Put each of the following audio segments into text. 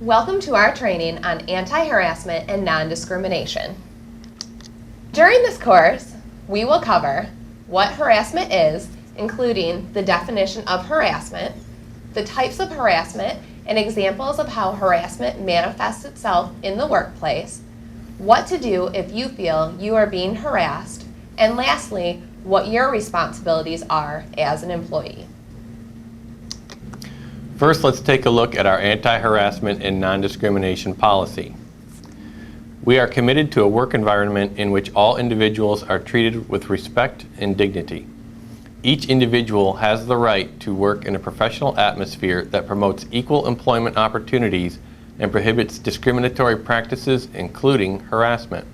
Welcome to our training on anti-harassment and non-discrimination. During this course, we will cover what harassment is, including the definition of harassment, the types of harassment and examples of how harassment manifests itself in the workplace, what to do if you feel you are being harassed, and lastly, what your responsibilities are as an employee. First, let's take a look at our anti-harassment and non-discrimination policy. We are committed to a work environment in which all individuals are treated with respect and dignity. Each individual has the right to work in a professional atmosphere that promotes equal employment opportunities and prohibits discriminatory practices, including harassment.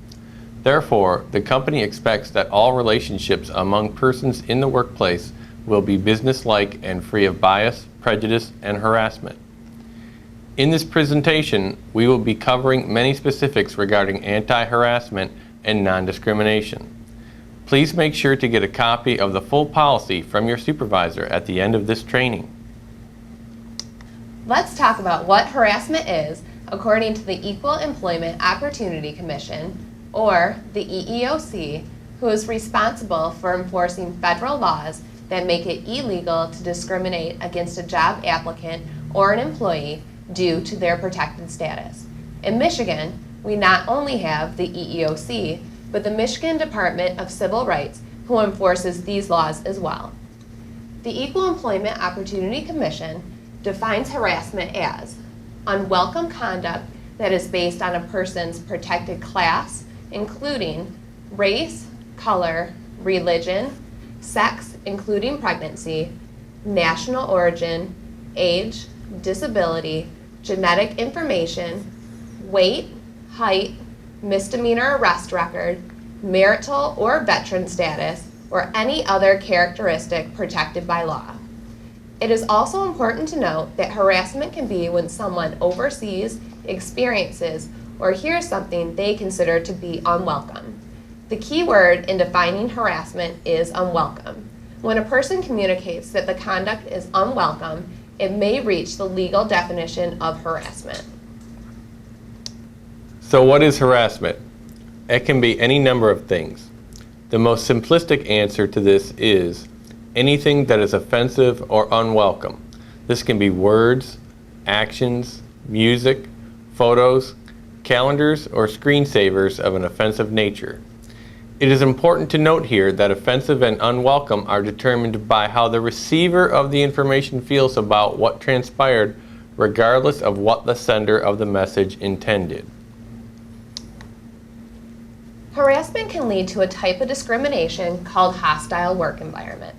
Therefore, the company expects that all relationships among persons in the workplace will be businesslike and free of bias, prejudice, and harassment. In this presentation, we will be covering many specifics regarding anti-harassment and non-discrimination. Please make sure to get a copy of the full policy from your supervisor at the end of this training. Let's talk about what harassment is according to the Equal Employment Opportunity Commission, or the EEOC, who is responsible for enforcing federal laws that make it illegal to discriminate against a job applicant or an employee due to their protected status. In Michigan, we not only have the EEOC, but the Michigan Department of Civil Rights, who enforces these laws as well. The Equal Employment Opportunity Commission defines harassment as unwelcome conduct that is based on a person's protected class, including race, color, religion, sex, including pregnancy, national origin, age, disability, genetic information, weight, height, misdemeanor arrest record, marital or veteran status, or any other characteristic protected by law. It is also important to note that harassment can be when someone oversees, experiences, or hears something they consider to be unwelcome. The key word in defining harassment is unwelcome. When a person communicates that the conduct is unwelcome, it may reach the legal definition of harassment. So what is harassment? It can be any number of things. The most simplistic answer to this is anything that is offensive or unwelcome. This can be words, actions, music, photos, calendars, or screensavers of an offensive nature. It is important to note here that offensive and unwelcome are determined by how the receiver of the information feels about what transpired, regardless of what the sender of the message intended. Harassment can lead to a type of discrimination called hostile work environment.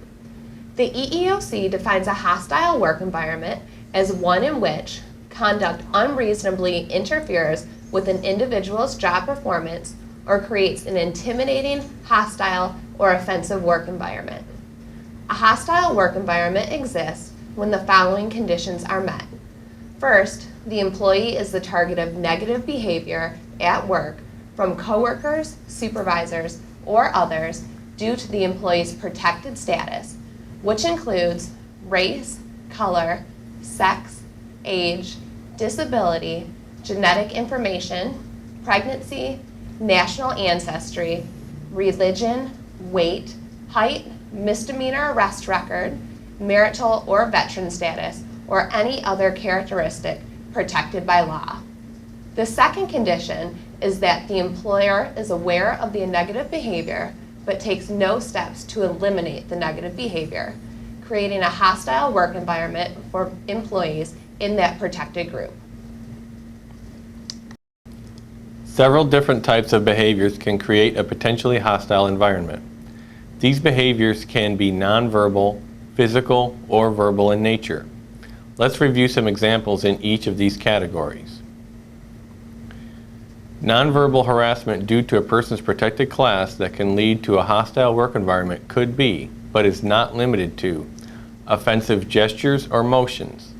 The EEOC defines a hostile work environment as one in which conduct unreasonably interferes with an individual's job performance or creates an intimidating, hostile, or offensive work environment. A hostile work environment exists when the following conditions are met. First, the employee is the target of negative behavior at work from coworkers, supervisors, or others due to the employee's protected status, which includes race, color, sex, age, disability, genetic information, pregnancy, national ancestry, religion, weight, height, misdemeanor arrest record, marital or veteran status, or any other characteristic protected by law. The second condition is that the employer is aware of the negative behavior but takes no steps to eliminate the negative behavior, creating a hostile work environment for employees in that protected group. Several different types of behaviors can create a potentially hostile environment. These behaviors can be nonverbal, physical, or verbal in nature. Let's review some examples in each of these categories. Nonverbal harassment due to a person's protected class that can lead to a hostile work environment could be, but is not limited to, offensive gestures or motions,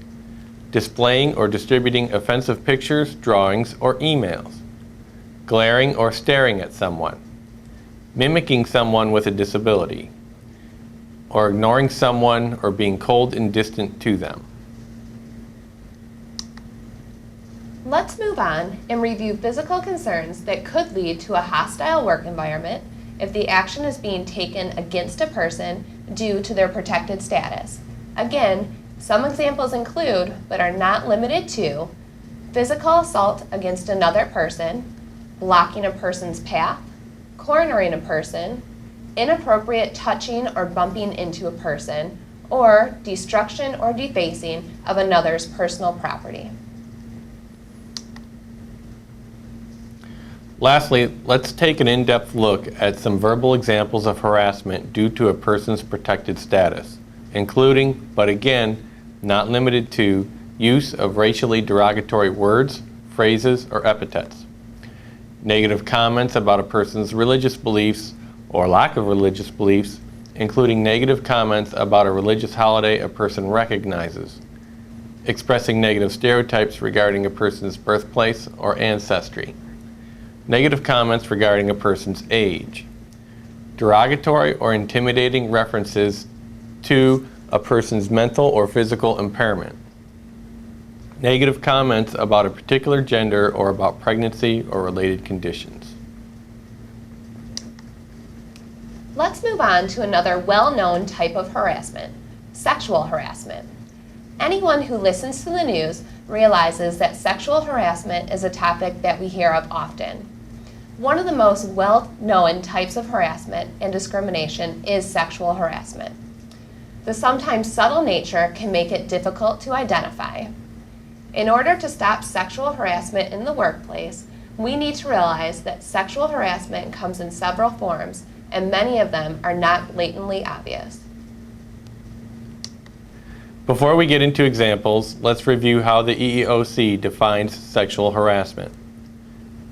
displaying or distributing offensive pictures, drawings, or emails, glaring or staring at someone, mimicking someone with a disability, or ignoring someone or being cold and distant to them. Let's move on and review physical concerns that could lead to a hostile work environment if the action is being taken against a person due to their protected status. Again, some examples include, but are not limited to, physical assault against another person, blocking a person's path, cornering a person, inappropriate touching or bumping into a person, or destruction or defacing of another's personal property. Lastly, let's take an in-depth look at some verbal examples of harassment due to a person's protected status, including, but again, not limited to, use of racially derogatory words, phrases, or epithets. Negative comments about a person's religious beliefs or lack of religious beliefs, including negative comments about a religious holiday a person recognizes. Expressing negative stereotypes regarding a person's birthplace or ancestry. Negative comments regarding a person's age. Derogatory or intimidating references to a person's mental or physical impairment. Negative comments about a particular gender or about pregnancy or related conditions. Let's move on to another well-known type of harassment, sexual harassment. Anyone who listens to the news realizes that sexual harassment is a topic that we hear of often. One of the most well-known types of harassment and discrimination is sexual harassment. The sometimes subtle nature can make it difficult to identify. In order to stop sexual harassment in the workplace, we need to realize that sexual harassment comes in several forms, and many of them are not blatantly obvious. Before we get into examples, let's review how the EEOC defines sexual harassment.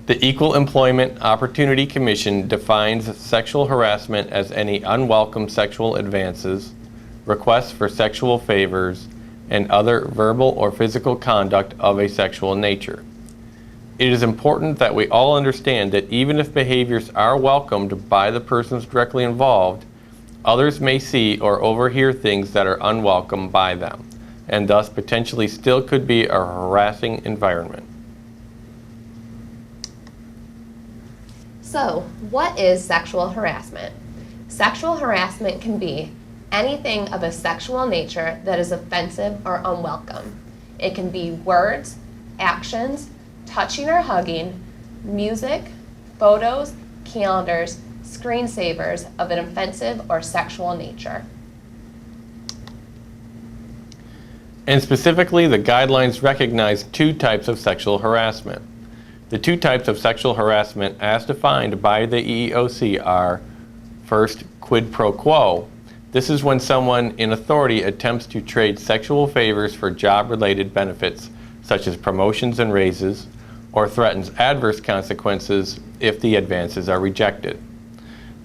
The Equal Employment Opportunity Commission defines sexual harassment as any unwelcome sexual advances, requests for sexual favors, and other verbal or physical conduct of a sexual nature. It is important that we all understand that even if behaviors are welcomed by the persons directly involved, others may see or overhear things that are unwelcome by them, and thus potentially still could be a harassing environment. So, what is sexual harassment? Sexual harassment can be anything of a sexual nature that is offensive or unwelcome. It can be words, actions, touching or hugging, music, photos, calendars, screensavers of an offensive or sexual nature. And specifically, the guidelines recognize two types of sexual harassment. The two types of sexual harassment as defined by the EEOC are, first, quid pro quo. This is when someone in authority attempts to trade sexual favors for job-related benefits, such as promotions and raises, or threatens adverse consequences if the advances are rejected.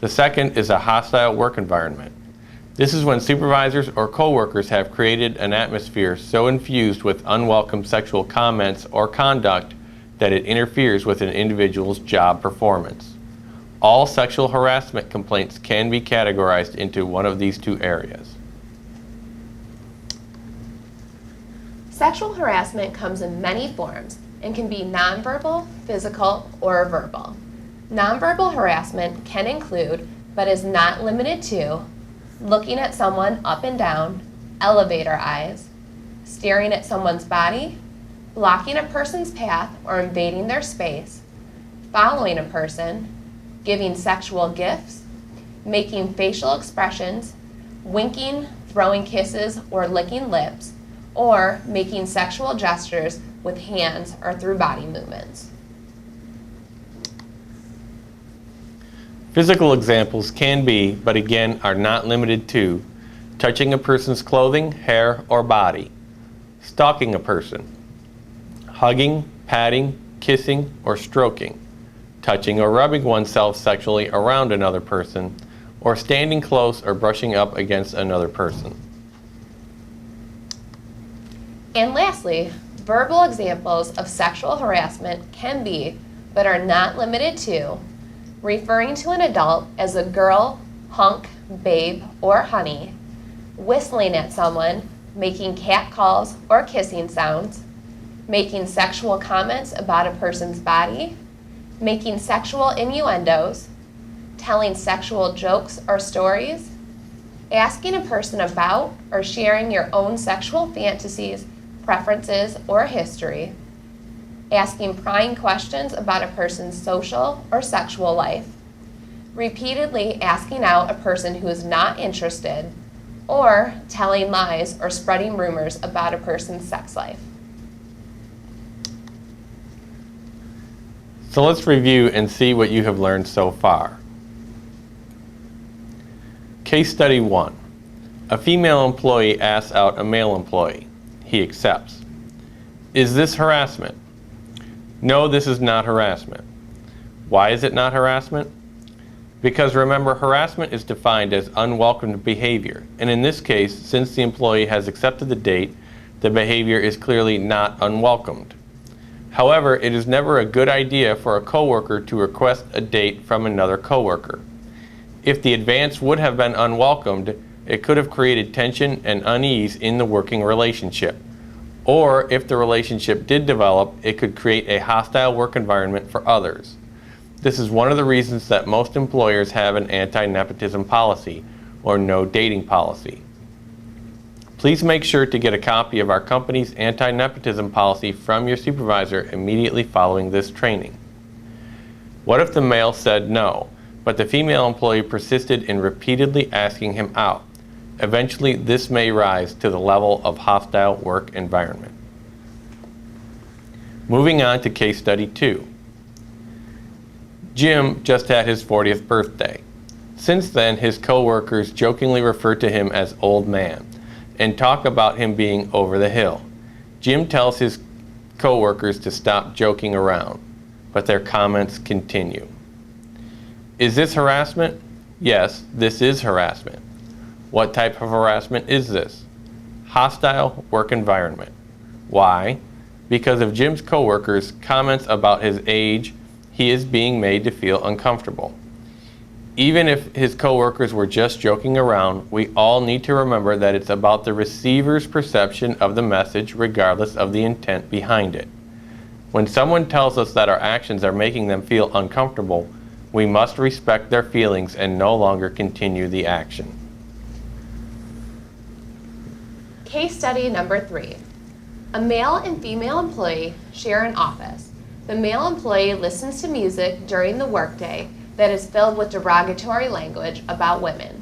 The second is a hostile work environment. This is when supervisors or coworkers have created an atmosphere so infused with unwelcome sexual comments or conduct that it interferes with an individual's job performance. All sexual harassment complaints can be categorized into one of these two areas. Sexual harassment comes in many forms and can be nonverbal, physical, or verbal. Nonverbal harassment can include, but is not limited to, looking at someone up and down, elevator eyes, staring at someone's body, blocking a person's path or invading their space, following a person, giving sexual gifts, making facial expressions, winking, throwing kisses, or licking lips, or making sexual gestures with hands or through body movements. Physical examples can be, but again are not limited to, touching a person's clothing, hair, or body, stalking a person, hugging, patting, kissing, or stroking, touching or rubbing oneself sexually around another person, or standing close or brushing up against another person. And lastly, verbal examples of sexual harassment can be, but are not limited to, referring to an adult as a girl, hunk, babe, or honey, whistling at someone, making cat calls or kissing sounds, making sexual comments about a person's body, making sexual innuendos, telling sexual jokes or stories, asking a person about or sharing your own sexual fantasies, preferences, or history, asking prying questions about a person's social or sexual life, repeatedly asking out a person who is not interested, or telling lies or spreading rumors about a person's sex life. So let's review and see what you have learned so far. Case study 1. A female employee asks out a male employee. He accepts. Is this harassment? No, this is not harassment. Why is it not harassment? Because remember, harassment is defined as unwelcomed behavior, and in this case, since the employee has accepted the date, the behavior is clearly not unwelcomed. However, it is never a good idea for a coworker to request a date from another coworker. If the advance would have been unwelcomed, it could have created tension and unease in the working relationship. Or if the relationship did develop, it could create a hostile work environment for others. This is one of the reasons that most employers have an anti-nepotism policy or no dating policy. Please make sure to get a copy of our company's anti-nepotism policy from your supervisor immediately following this training. What if the male said no, but the female employee persisted in repeatedly asking him out? Eventually, this may rise to the level of hostile work environment. Moving on to case study 2. Jim just had his 40th birthday. Since then, his coworkers jokingly refer to him as old man and talk about him being over the hill. Jim tells his coworkers to stop joking around, but their comments continue. Is this harassment? Yes, this is harassment. What type of harassment is this? Hostile work environment. Why? Because of Jim's coworkers' comments about his age, he is being made to feel uncomfortable. Even if his coworkers were just joking around, we all need to remember that it's about the receiver's perception of the message regardless of the intent behind it. When someone tells us that our actions are making them feel uncomfortable, we must respect their feelings and no longer continue the action. Case study number 3. A male and female employee share an office. The male employee listens to music during the workday that is filled with derogatory language about women.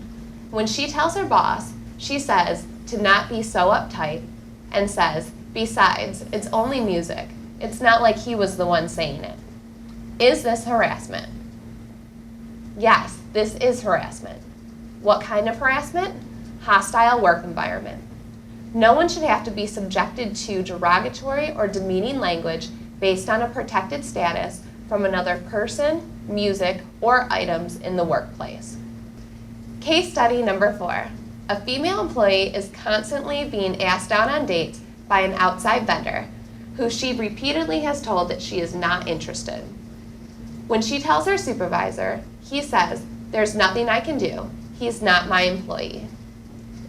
When she tells her boss, she says to not be so uptight and says, besides, it's only music. It's not like he was the one saying it. Is this harassment? Yes, this is harassment. What kind of harassment? Hostile work environment. No one should have to be subjected to derogatory or demeaning language based on a protected status from another person, music, or items in the workplace. Case study number 4. A female employee is constantly being asked out on dates by an outside vendor who she repeatedly has told that she is not interested. When she tells her supervisor, he says, "There's nothing I can do. He's not my employee."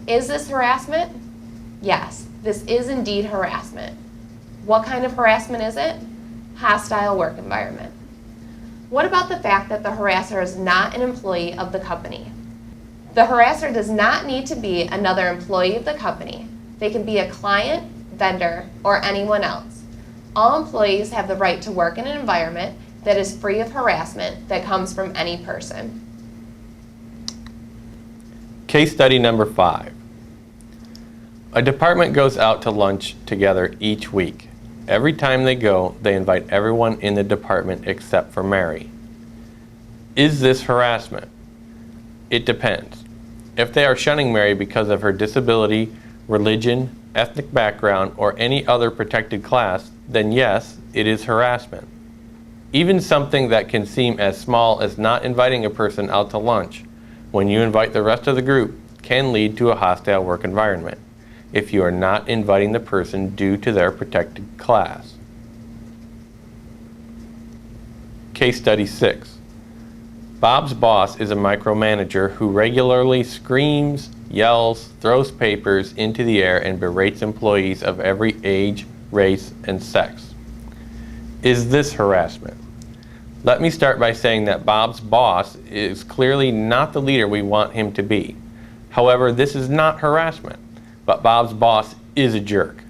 Is this harassment? Yes, this is indeed harassment. What kind of harassment is it? Hostile work environment. What about the fact that the harasser is not an employee of the company? The harasser does not need to be another employee of the company. They can be a client, vendor, or anyone else. All employees have the right to work in an environment that is free of harassment that comes from any person. Case study number 5. A department goes out to lunch together each week. Every time they go, they invite everyone in the department except for Mary. Is this harassment? It depends. If they are shunning Mary because of her disability, religion, ethnic background, or any other protected class, then yes, it is harassment. Even something that can seem as small as not inviting a person out to lunch, when you invite the rest of the group, can lead to a hostile work environment if you are not inviting the person due to their protected class. Case study 6. Bob's boss is a micromanager who regularly screams, yells, throws papers into the air, and berates employees of every age, race, and sex. Is this harassment? Let me start by saying that Bob's boss is clearly not the leader we want him to be. However, this is not harassment, but Bob's boss is a jerk.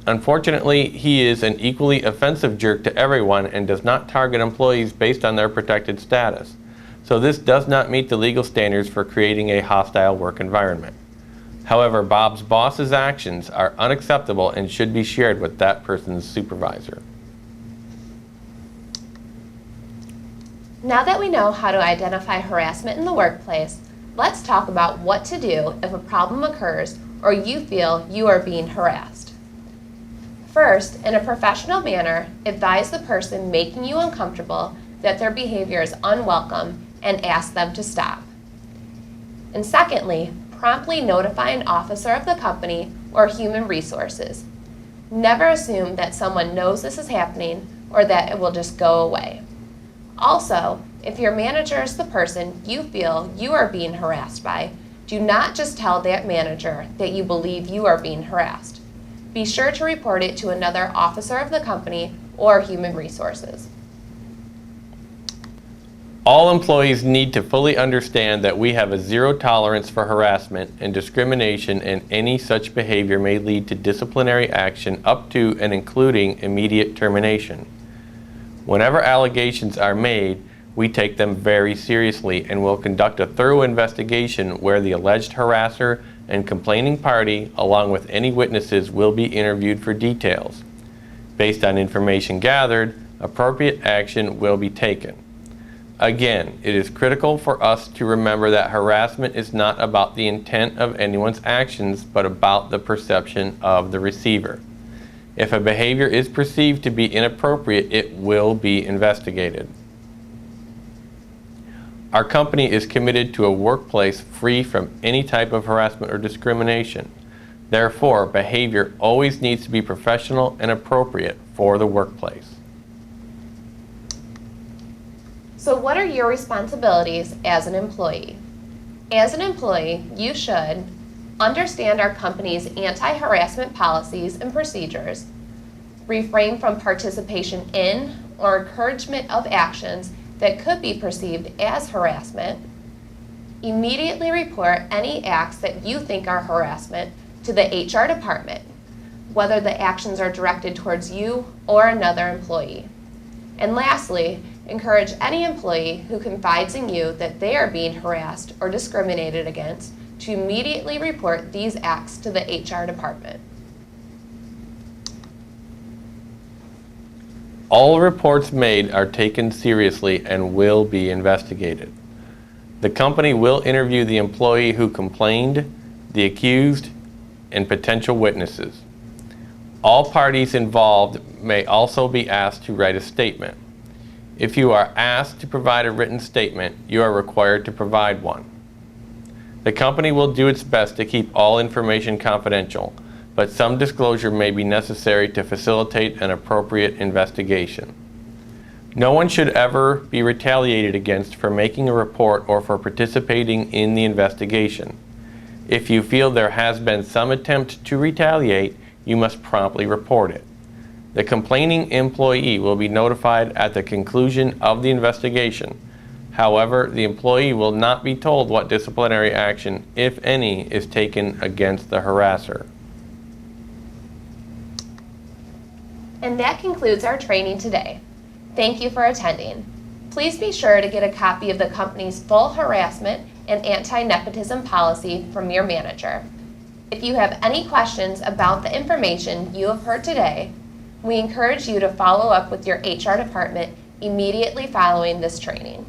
Unfortunately, he is an equally offensive jerk to everyone and does not target employees based on their protected status. So this does not meet the legal standards for creating a hostile work environment. However, Bob's boss's actions are unacceptable and should be shared with that person's supervisor. Now that we know how to identify harassment in the workplace, let's talk about what to do if a problem occurs or you feel you are being harassed. First, in a professional manner, advise the person making you uncomfortable that their behavior is unwelcome and ask them to stop. And secondly, promptly notify an officer of the company or human resources. Never assume that someone knows this is happening or that it will just go away. Also, if your manager is the person you feel you are being harassed by, do not just tell that manager that you believe you are being harassed. Be sure to report it to another officer of the company or human resources. All employees need to fully understand that we have a zero tolerance for harassment and discrimination, and any such behavior may lead to disciplinary action up to and including immediate termination. Whenever allegations are made, we take them very seriously and will conduct a thorough investigation where the alleged harasser and complaining party, along with any witnesses, will be interviewed for details. Based on information gathered, appropriate action will be taken. Again, it is critical for us to remember that harassment is not about the intent of anyone's actions, but about the perception of the receiver. If a behavior is perceived to be inappropriate, it will be investigated. Our company is committed to a workplace free from any type of harassment or discrimination. Therefore, behavior always needs to be professional and appropriate for the workplace. So what are your responsibilities as an employee? As an employee, you should understand our company's anti-harassment policies and procedures, refrain from participation in or encouragement of actions that could be perceived as harassment, immediately report any acts that you think are harassment to the HR department, whether the actions are directed towards you or another employee. And lastly, encourage any employee who confides in you that they are being harassed or discriminated against to immediately report these acts to the HR department. All reports made are taken seriously and will be investigated. The company will interview the employee who complained, the accused, and potential witnesses. All parties involved may also be asked to write a statement. If you are asked to provide a written statement, you are required to provide one. The company will do its best to keep all information confidential, but some disclosure may be necessary to facilitate an appropriate investigation. No one should ever be retaliated against for making a report or for participating in the investigation. If you feel there has been some attempt to retaliate, you must promptly report it. The complaining employee will be notified at the conclusion of the investigation. However, the employee will not be told what disciplinary action, if any, is taken against the harasser. And that concludes our training today. Thank you for attending. Please be sure to get a copy of the company's full harassment and anti-nepotism policy from your manager. If you have any questions about the information you have heard today, we encourage you to follow up with your HR department immediately following this training.